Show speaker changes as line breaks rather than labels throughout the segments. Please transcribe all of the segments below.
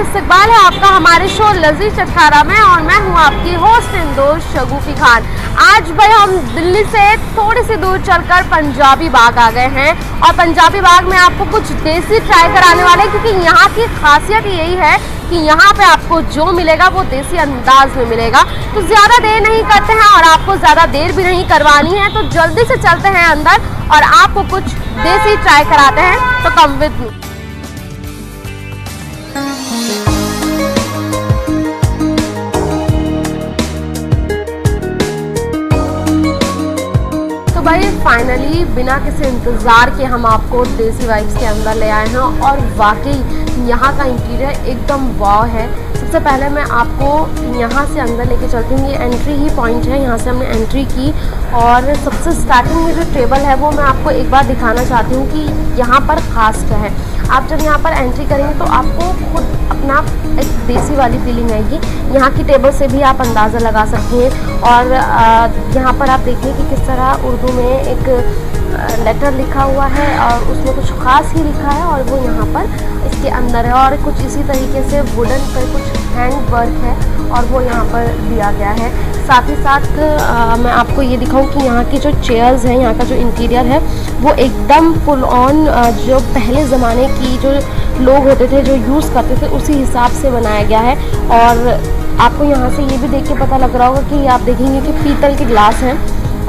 इस्तकबाल है आपका हमारे शो लजीज चटखारा में और मैं हूं आपकी होस्ट इन दोस्त शगुफी खान। आज भाई हम दिल्ली से थोड़ी सी दूर चलकर पंजाबी बाग आ गए हैं और पंजाबी बाग में आपको कुछ देसी ट्राई कराने वाले हैं, क्योंकि यहाँ की खासियत यही है कि यहाँ पे आपको जो मिलेगा वो देसी अंदाज में मिलेगा। तो ज़्यादा देर नहीं करते हैं और आपको ज़्यादा देर भी नहीं करवानी है, तो जल्दी से चलते हैं अंदर और आपको कुछ देसी ट्राई कराते हैं। तो कम विद मी। तो भाई फाइनली बिना किसी इंतज़ार के हम आपको देसी वाइब्स के अंदर ले आए हैं और वाकई यहाँ का इंटीरियर एकदम वाव है। सबसे पहले मैं आपको यहाँ से अंदर लेके चलती हूँ। ये एंट्री ही पॉइंट है, यहाँ से हमने एंट्री की और सबसे स्टार्टिंग में जो टेबल है वो मैं आपको एक बार दिखाना चाहती हूँ कि यहाँ पर ख़ास क्या है। आप जब यहाँ पर एंट्री करेंगे तो आपको खुद अपना एक देसी वाली फीलिंग आएगी। यहाँ की टेबल से भी आप अंदाज़ा लगा सकते हैं और यहाँ पर आप देखिए कि किस तरह उर्दू में एक लेटर लिखा हुआ है और उसमें कुछ ख़ास ही लिखा है और वो यहाँ पर इसके अंदर है। और कुछ इसी तरीके से वुडन पर कुछ हैंड वर्क है और वो यहाँ पर दिया गया है। साथ ही साथ मैं आपको ये दिखाऊं कि यहाँ की जो चेयर्स हैं, यहाँ का जो इंटीरियर है वो एकदम फुल ऑन जो पहले ज़माने की जो लोग होते थे जो यूज़ करते थे उसी हिसाब से बनाया गया है। और आपको यहाँ से ये भी देख के पता लग रहा होगा कि आप देखेंगे कि पीतल के ग्लास हैं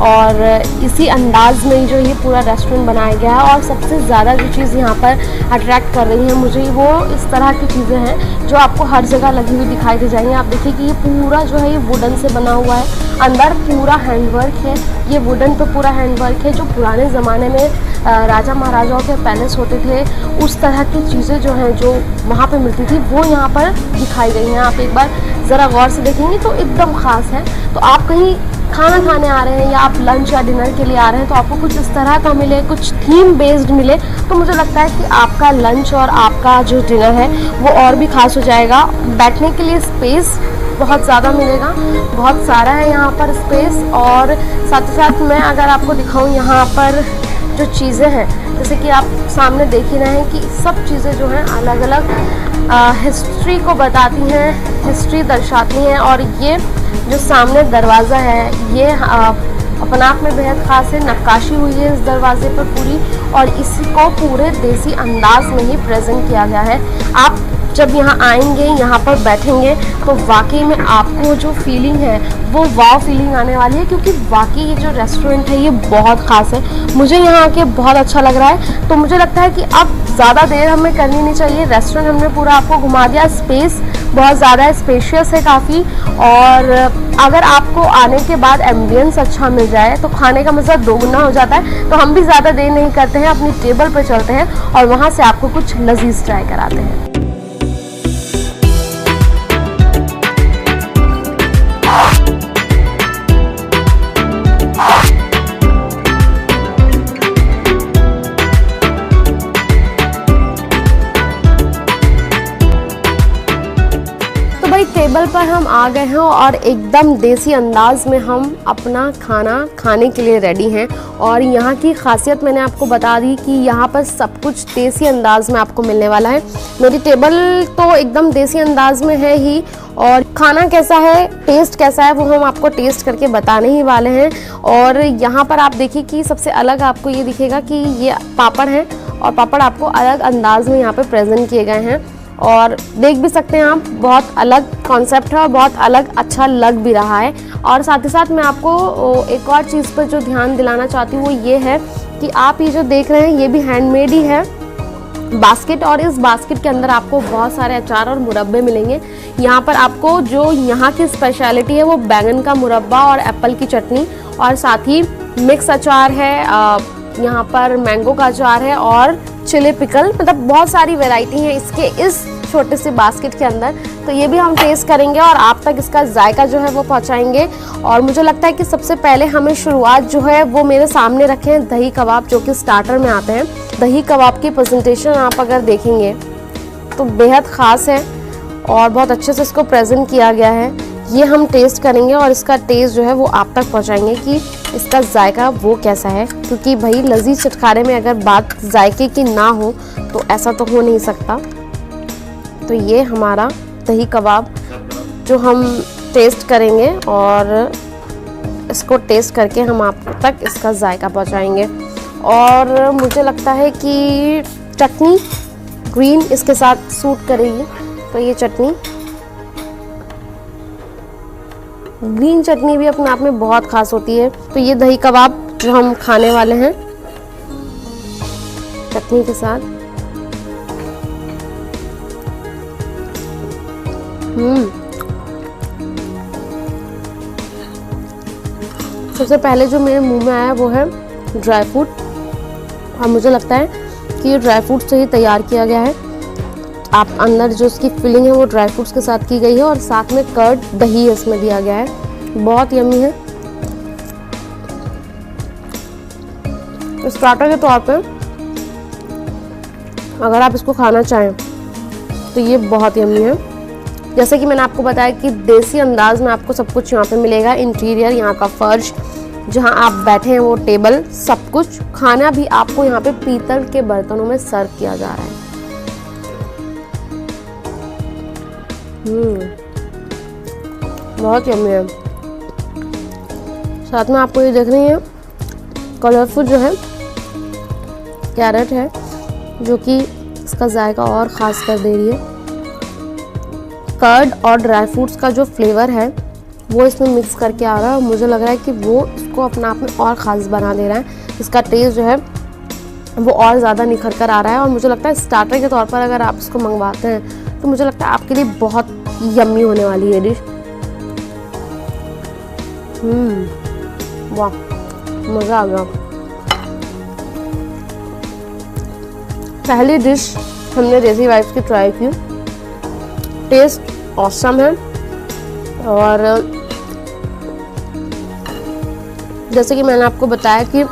और इसी अंदाज में जो ये पूरा रेस्टोरेंट बनाया गया है। और सबसे ज़्यादा जो चीज़ यहाँ पर अट्रैक्ट कर रही है मुझे वो इस तरह की चीज़ें हैं जो आपको हर जगह लगी हुई दिखाई दे जाएंगी। आप देखिए कि ये पूरा जो है ये वुडन से बना हुआ है, अंदर पूरा हैंडवर्क है। ये वुडन पे पूरा हैंडवर्क है। जो पुराने ज़माने में राजा महाराजाओं के पैलेस होते थे उस तरह की चीज़ें जो हैं जो वहाँ पे मिलती थी वो यहाँ पर दिखाई गई हैं। आप एक बार ज़रा गौर से देखेंगे तो एकदम ख़ास है। तो आप कहीं खाना खाने आ रहे हैं या आप लंच या डिनर के लिए आ रहे हैं तो आपको कुछ इस तरह का मिले, कुछ थीम बेस्ड मिले, तो मुझे लगता है कि आपका लंच और आपका जो डिनर है वो और भी ख़ास हो जाएगा। बैठने के लिए स्पेस बहुत ज़्यादा मिलेगा, बहुत सारा है यहाँ पर स्पेस। और साथ ही साथ मैं अगर आपको दिखाऊँ यहाँ पर जो चीज़ें हैं, जैसे कि आप सामने देख ही रहे हैं कि सब चीज़ें जो हैं अलग अलग हिस्ट्री को बताती हैं, हिस्ट्री दर्शाती हैं। और ये जो सामने दरवाज़ा है ये अपने आप में बेहद ख़ास है। नक्काशी हुई है इस दरवाजे पर पूरी और इसी को पूरे देसी अंदाज में ही प्रेजेंट किया गया है। आप जब यहाँ आएंगे, यहाँ पर बैठेंगे तो वाकई में आपको जो फीलिंग है वो वाव फीलिंग आने वाली है, क्योंकि वाकई ये जो रेस्टोरेंट है ये बहुत ख़ास है। मुझे यहाँ आके बहुत अच्छा लग रहा है। तो मुझे लगता है कि अब ज़्यादा देर हमें करनी नहीं चाहिए। रेस्टोरेंट हमने पूरा आपको घुमा दिया। स्पेस बहुत ज़्यादा है, स्पेशियस है काफ़ी। और अगर आपको आने के बाद एम्बियंस अच्छा मिल जाए तो खाने का मज़ा दोगुना हो जाता है। तो हम भी ज़्यादा देर नहीं करते हैं, अपनी टेबल पर चलते हैं और वहाँ से आपको कुछ लजीज ट्राई कराते हैं। टेबल पर हम आ गए हैं और एकदम देसी अंदाज में हम अपना खाना खाने के लिए रेडी हैं। और यहाँ की खासियत मैंने आपको बता दी कि यहाँ पर सब कुछ देसी अंदाज में आपको मिलने वाला है। मेरी टेबल तो एकदम देसी अंदाज में है ही, और खाना कैसा है, टेस्ट कैसा है, वो हम आपको टेस्ट करके बताने ही वाले हैं। और यहाँ पर आप देखिए कि सबसे अलग आपको ये दिखेगा कि ये पापड़ है और पापड़ आपको अलग अंदाज में यहाँ पर प्रेजेंट किए गए हैं। और देख भी सकते हैं आप, बहुत अलग कॉन्सेप्ट है और बहुत अलग अच्छा लग भी रहा है। और साथ ही साथ मैं आपको एक और चीज़ पर जो ध्यान दिलाना चाहती हूँ वो ये है कि आप ये जो देख रहे हैं ये भी हैंडमेड ही है बास्केट। और इस बास्केट के अंदर आपको बहुत सारे अचार और मुरब्बे मिलेंगे। यहाँ पर आपको जो यहाँ की स्पेशलिटी है वो बैंगन का मुरब्बा और एप्पल की चटनी और साथ ही मिक्स अचार है, यहाँ पर मैंगो का अचार है और चिली पिकल, मतलब बहुत सारी वैरायटी है इसके इस छोटे से बास्केट के अंदर। तो ये भी हम टेस्ट करेंगे और आप तक इसका जायका जो है वो पहुंचाएंगे। और मुझे लगता है कि सबसे पहले हमें शुरुआत जो है वो मेरे सामने रखे हैं दही कबाब, जो कि स्टार्टर में आते हैं। दही कबाब की प्रेजेंटेशन आप अगर देखेंगे तो बेहद ख़ास है और बहुत अच्छे से इसको प्रेजेंट किया गया है। ये हम टेस्ट करेंगे और इसका टेस्ट जो है वो आप तक पहुंचाएंगे कि इसका जायका वो कैसा है, क्योंकि भाई लजीज चटखारे में अगर बात जायके की ना हो तो ऐसा तो हो नहीं सकता। तो ये हमारा दही कबाब जो हम टेस्ट करेंगे और इसको टेस्ट करके हम आप तक इसका जायका पहुंचाएंगे। और मुझे लगता है कि चटनी ग्रीन इसके साथ सूट करेगी। तो ये चटनी, ग्रीन चटनी भी अपने आप में बहुत खास होती है। तो ये दही कबाब जो हम खाने वाले हैं चटनी के साथ, सबसे पहले जो मेरे मुंह में आया वो है ड्राई फ्रूट। और मुझे लगता है कि ये ड्राई फ्रूट से ही तैयार किया गया है। आप अंदर जो इसकी फिलिंग है वो ड्राई फ्रूट्स के साथ की गई है और साथ में कर्ड दही इसमें दिया गया है। बहुत यम्मी है। स्टार्टर के तौर पे अगर आप इसको खाना चाहें तो ये बहुत यम्मी है। जैसे कि मैंने आपको बताया कि देसी अंदाज में आपको सब कुछ यहाँ पे मिलेगा। इंटीरियर, यहाँ का फर्श, जहाँ आप बैठे हैं वो टेबल, सब कुछ। खाना भी आपको यहाँ पे पीतल के बर्तनों में सर्व किया जा रहा है। बहुत यम्मी है। साथ में आपको ये देख रही है कलरफुल जो है कैरेट है, जो कि इसका जायका और ख़ास कर दे रही है। कर्ड और ड्राई फ्रूट्स का जो फ्लेवर है वो इसमें मिक्स करके आ रहा है और मुझे लग रहा है कि वो इसको अपना आप में और ख़ास बना दे रहा है। इसका टेस्ट जो है वो और ज़्यादा निखर कर आ रहा है। और मुझे लगता है स्टार्टर के तौर पर अगर आप इसको मंगवाते हैं तो मुझे लगता है आपके लिए बहुत यम्मी होने वाली है डिश। वाह, मज़ा आ गया। पहली डिश हमने देसी वाइब्स की ट्राई की। टेस्ट ऑसम है। और जैसे कि मैंने आपको बताया कि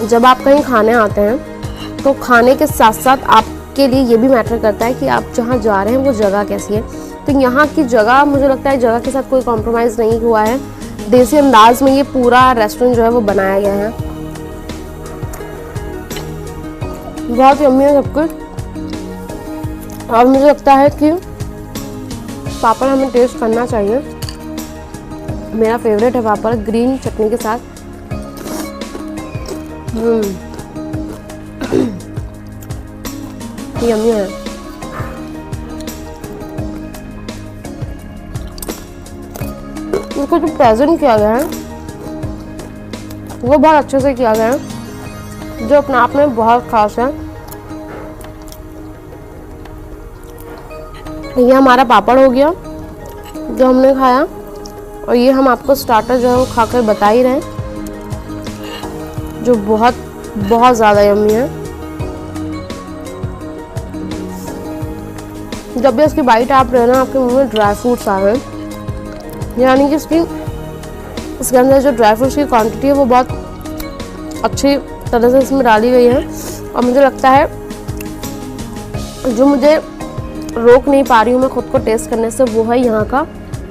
जब आप कहीं खाने आते हैं तो खाने के साथ साथ आपके लिए ये भी मैटर करता है कि आप जहाँ जा रहे हैं वो जगह कैसी है। तो यहाँ की जगह, मुझे लगता है जगह के साथ कोई कॉम्प्रोमाइज़ नहीं हुआ है। देसी अंदाज में ये पूरा रेस्टोरेंट जो है वो बनाया गया है। बहुत यम्मी है सब कुछ। और मुझे लगता है कि पापड़ हमें टेस्ट करना चाहिए। मेरा फेवरेट है पापड़ ग्रीन चटनी के साथ। यम्मी है। इसको जो प्रेजेंट किया गया है वो बहुत अच्छे से किया गया है, जो अपने आप में बहुत खास है। ये हमारा पापड़ हो गया जो हमने खाया, और ये हम आपको स्टार्टर जो है वो खाकर बता ही रहे हैं, जो बहुत बहुत ज़्यादा यम्मी है। जब भी इसकी बाइट आप रहे ना, आपके मुंह में ड्राई फ्रूट्स आ रहे हैं, यानी कि इसके अंदर जो ड्राई फ्रूट्स की क्वांटिटी है वो बहुत अच्छी तरह से इसमें डाली गई है। और मुझे लगता है जो मुझे रोक नहीं पा रही हूँ मैं खुद को टेस्ट करने से, वो है यहाँ का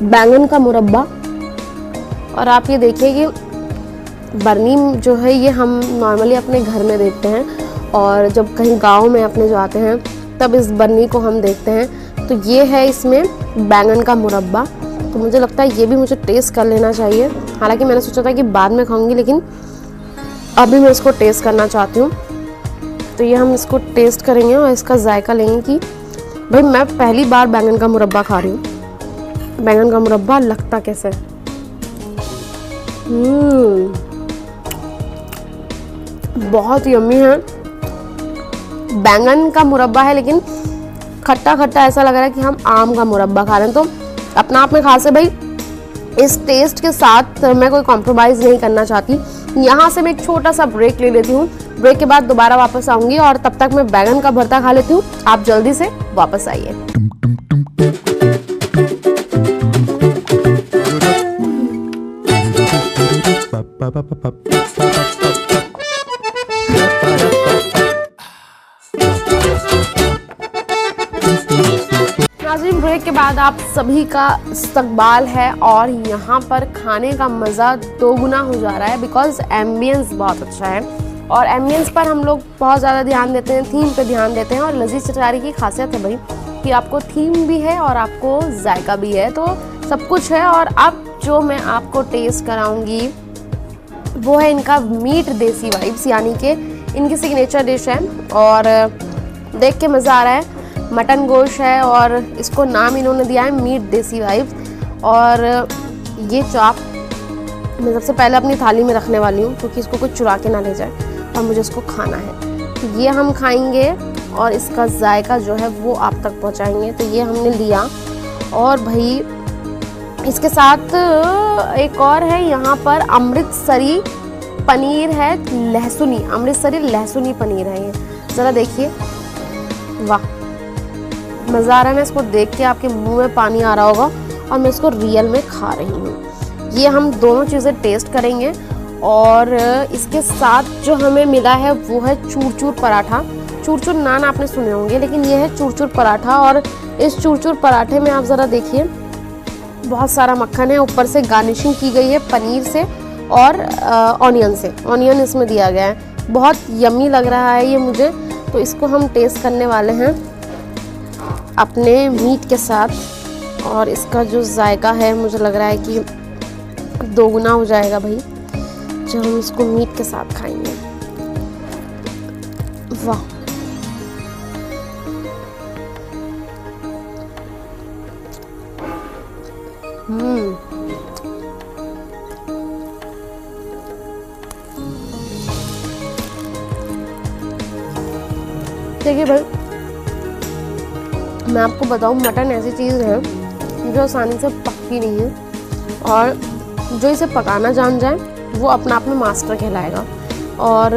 बैंगन का मुरब्बा। और आप ये देखिए कि बरनी जो है ये हम नॉर्मली अपने घर में देखते हैं, और जब कहीं गांव में अपने जाते हैं तब इस बरनी को हम देखते हैं। तो ये है इसमें बैंगन का मुरब्बा। तो मुझे लगता है ये भी मुझे टेस्ट कर लेना चाहिए। हालांकि मैंने सोचा था कि बाद में खाऊंगी, लेकिन अभी मैं इसको टेस्ट करना चाहती हूँ। तो ये हम इसको टेस्ट करेंगे और इसका जायका लेंगे कि भाई मैं पहली बार बैंगन का मुरब्बा खा रही हूँ, बैंगन का मुरब्बा लगता कैसे है। बहुत यम्मी है। बैंगन का मुरब्बा है लेकिन खट्टा खट्टा ऐसा लग रहा है कि हम आम का मुरब्बा खा रहे हैं। तो अपना आप में खास है भाई। इस टेस्ट के साथ मैं कोई कॉम्प्रोमाइज़ नहीं करना चाहती। यहाँ से मैं एक छोटा सा ब्रेक ले लेती हूँ। ब्रेक के बाद दोबारा वापस आऊँगी और तब तक मैं बैंगन का भरता खा लेती हूँ। आप जल्दी से वापस आइए। नाज़रीन, ब्रेक के बाद आप सभी का इस्तकबाल है और यहाँ पर खाने का मज़ा दोगुना हो जा रहा है, बिकॉज एम्बियंस बहुत अच्छा है। और एम्बियंस पर हम लोग बहुत ज़्यादा ध्यान देते हैं, थीम पे ध्यान देते हैं, और लजीज चटारी की खासियत है भाई कि आपको थीम भी है और आपको जायका भी है, तो सब कुछ है। और अब जो मैं आपको टेस्ट कराऊंगी वो है इनका मीट देसी वाइब्स, यानी कि इनकी सिग्नेचर डिश है और देख के मज़ा आ रहा है। मटन गोश्त है और इसको नाम इन्होंने दिया है मीट देसी वाइब्स। और ये चाप मैं सबसे पहले अपनी थाली में रखने वाली हूँ क्योंकि इसको कोई चुरा के ना ले जाए और मुझे इसको खाना है। तो ये हम खाएंगे और इसका जायका जो है वो आप तक पहुँचाएंगे। तो ये हमने लिया और भाई इसके साथ एक और है यहाँ पर अमृतसरी पनीर है, लहसुनी, अमृतसरी लहसुनी पनीर है ये। ज़रा देखिए, वाह मज़ा आ रहा है ना इसको देख के, आपके मुंह में पानी आ रहा होगा और मैं इसको रियल में खा रही हूँ। ये हम दोनों चीज़ें टेस्ट करेंगे और इसके साथ जो हमें मिला है वो है चूर-चूर पराठा। चूर-चूर नान आपने सुने होंगे, लेकिन ये है चूर-चूर पराठा। और इस चूर-चूर पराठे में आप ज़रा देखिए बहुत सारा मक्खन है, ऊपर से गार्निशिंग की गई है पनीर से और ऑनियन से। ऑनियन इसमें दिया गया है, बहुत यम्मी लग रहा है ये मुझे। तो इसको हम टेस्ट करने वाले हैं अपने मीट के साथ और इसका जो जायका है मुझे लग रहा है कि दोगुना हो जाएगा भाई जब हम इसको मीट के साथ खाएंगे। वाह देखिए भाई, मैं आपको बताऊं मटन ऐसी चीज़ है जो आसानी से पकती नहीं है और जो इसे पकाना जान जाए वो अपने आप में मास्टर कहलाएगा। और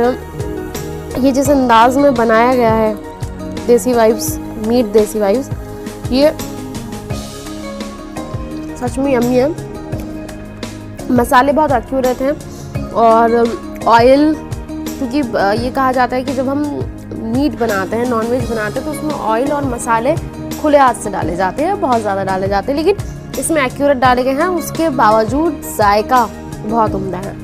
ये जिस अंदाज में बनाया गया है देसी वाइब्स, मीट देसी वाइब्स, ये सच में यम्मी है। मसाले बहुत एक्यूरेट हैं और ऑयल, क्योंकि ये कहा जाता है कि जब हम मीट बनाते हैं, नॉनवेज बनाते हैं, तो उसमें ऑयल और मसाले खुले हाथ से डाले जाते हैं, बहुत ज़्यादा डाले जाते हैं, लेकिन इसमें एक्यूरेट डाले गए हैं। उसके बावजूद जायका बहुत उम्दा है।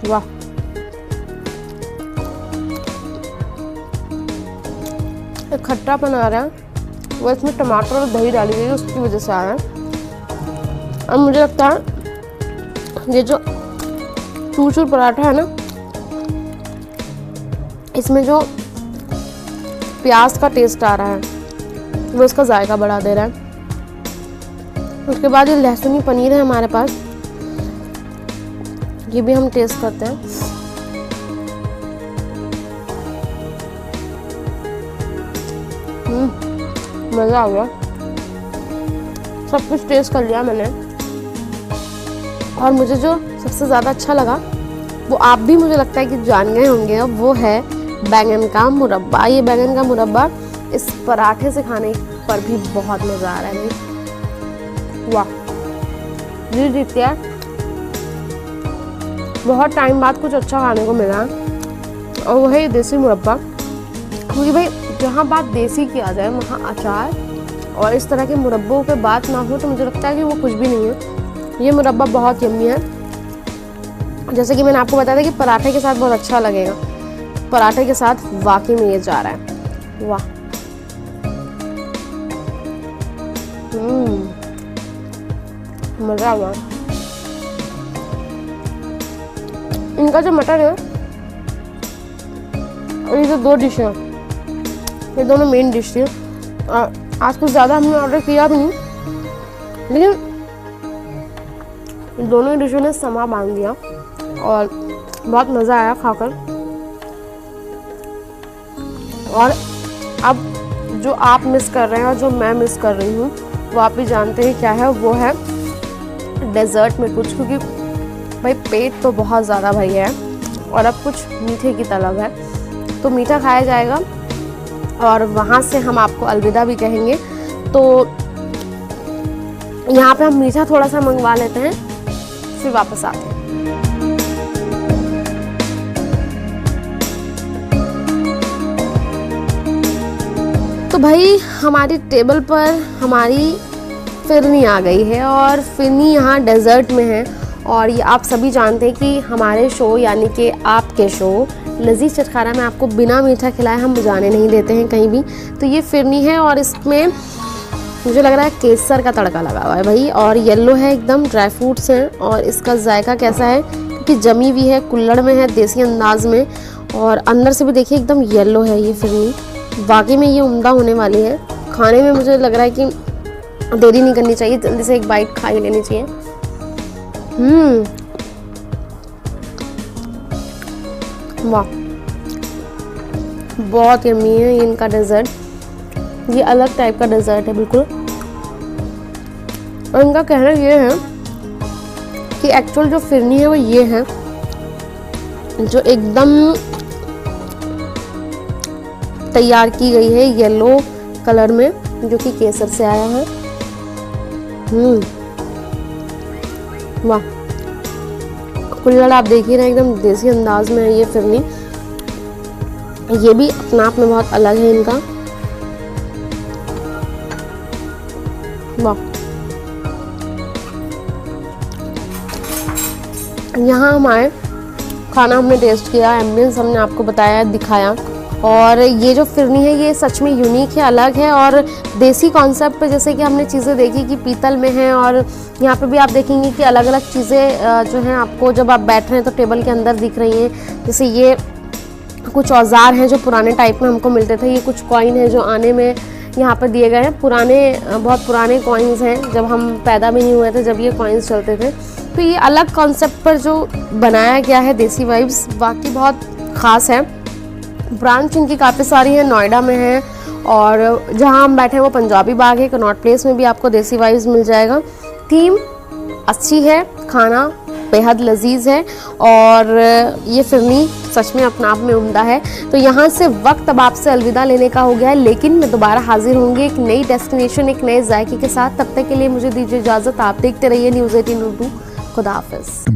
वाह, एक खट्टापन आ रहा है, वो इसमें टमाटर और दही डाली गई है उसकी वजह से आ रहा है। और मुझे लगता है ये जो चूर-चूर पराठा है ना, इसमें जो प्याज का टेस्ट आ रहा है वो इसका जायका बढ़ा दे रहा है। उसके बाद ये लहसुनी पनीर है हमारे पास, ये भी हम टेस्ट करते हैं। मज़ा आ गया, सब कुछ टेस्ट कर लिया मैंने। और मुझे जो सबसे ज़्यादा अच्छा लगा वो आप भी मुझे लगता है कि जान गए होंगे, वो है बैंगन का मुरब्बा। ये बैंगन का मुरब्बा इस पराठे से खाने पर भी बहुत मज़ा आ रहा है भाई। वाह जी जीतिया, बहुत टाइम बाद कुछ अच्छा खाने को मिला और वो है देसी मुरब्बा। क्योंकि भाई जहाँ बात देसी किया जाए वहाँ अचार और इस तरह के मुरब्बों पे बात ना हो तो मुझे लगता है कि वो कुछ भी नहीं है। ये मुरब्बा बहुत यम्मी है। जैसे कि मैंने आपको बताया था कि पराठे के साथ बहुत अच्छा लगेगा, पराठे के साथ वाकई में ये जा रहा है। वाह, मज़ा आ गया। इनका जो मटन है और ये जो दो डिश है, ये दोनों मेन डिश थी। आज कुछ ज़्यादा हमने ऑर्डर किया भी नहीं, लेकिन दोनों ही डिशों ने समा बांध दिया और बहुत मज़ा आया खाकर। और अब जो आप मिस कर रहे हैं और जो मैं मिस कर रही हूँ वो आप भी जानते हैं क्या है, वो है डेज़र्ट में कुछ। क्योंकि भाई पेट तो बहुत ज़्यादा भरी है और अब कुछ मीठे की तलब है, तो मीठा खाया जाएगा और वहाँ से हम आपको अलविदा भी कहेंगे। तो यहाँ पे हम मीठा थोड़ा सा मंगवा लेते हैं, फिर वापस आते हैं। तो भाई हमारी टेबल पर हमारी फिरनी आ गई है और फिरनी यहाँ डेजर्ट में है और ये आप सभी जानते हैं कि हमारे शो यानी कि आपके शो लजीज चटखारा में आपको बिना मीठा खिलाए हम जाने नहीं देते हैं कहीं भी। तो ये फिरनी है और इसमें मुझे लग रहा है केसर का तड़का लगा हुआ है भाई, और येलो है एकदम, ड्राई फ्रूट्स हैं। और इसका जायका कैसा है, क्योंकि जमी हुई है, कुल्हड़ में है, देसी अंदाज में, और अंदर से भी देखिए एकदम येलो है ये फिरनी। वाकई में ये उम्दा होने वाली है। खाने में मुझे लग रहा है कि देरी नहीं करनी चाहिए, जल्दी से एक बाइट खा ही लेनी चाहिए। वाह, बहुत यम्मी है ये इनका डेजर्ट। ये अलग टाइप का डेजर्ट है बिल्कुल। और इनका कहना ये है कि एक्चुअल जो फिरनी है वो ये है, जो एकदम तैयार की गई है येलो कलर में, जो कि केसर से आया है। वाह, कुल्हड़ आप देखिए ना, एकदम देसी अंदाज में है ये फिरनी। ये भी अपने आप में बहुत अलग है इनका। वाह, यहाँ हमारे खाना हमने टेस्ट किया, एम्बियंस हमने आपको बताया, दिखाया। और ये जो फिरनी है ये सच में यूनिक है, अलग है और देसी कॉन्सेप्ट पे जैसे कि हमने चीज़ें देखी कि पीतल में है, और यहाँ पे भी आप देखेंगे कि अलग अलग चीज़ें जो हैं आपको जब आप बैठ रहे हैं तो टेबल के अंदर दिख रही हैं। जैसे ये कुछ औजार हैं जो पुराने टाइप में हमको मिलते थे, ये कुछ कॉइन है जो आने में यहाँ पर दिए गए हैं। पुराने, बहुत पुराने कॉइन्स हैं, जब हम पैदा भी नहीं हुए थे जब ये कॉइन्स चलते थे। तो ये अलग कॉन्सेप्ट पर जो बनाया गया है देसी वाइब्स, वाकई बहुत ख़ास है। ब्रांच इनकी काफ़ी सारी है, नोएडा में है, और जहाँ हम बैठे हैं वो पंजाबी बाग है। कनॉट प्लेस में भी आपको देसी वाइब्स मिल जाएगा। थीम अच्छी है, खाना बेहद लजीज है, और ये फिरनी सच में अपने आप में उम्दा है। तो यहाँ से वक्त अब आपसे अलविदा लेने का हो गया है, लेकिन मैं दोबारा हाजिर होंगी एक नई डेस्टिनेशन, एक नए जायके के साथ। तब तक के लिए मुझे दीजिए इजाज़त। आप देखते रहिए न्यूज़ 18 उर्दू। खुदा हाफिज़।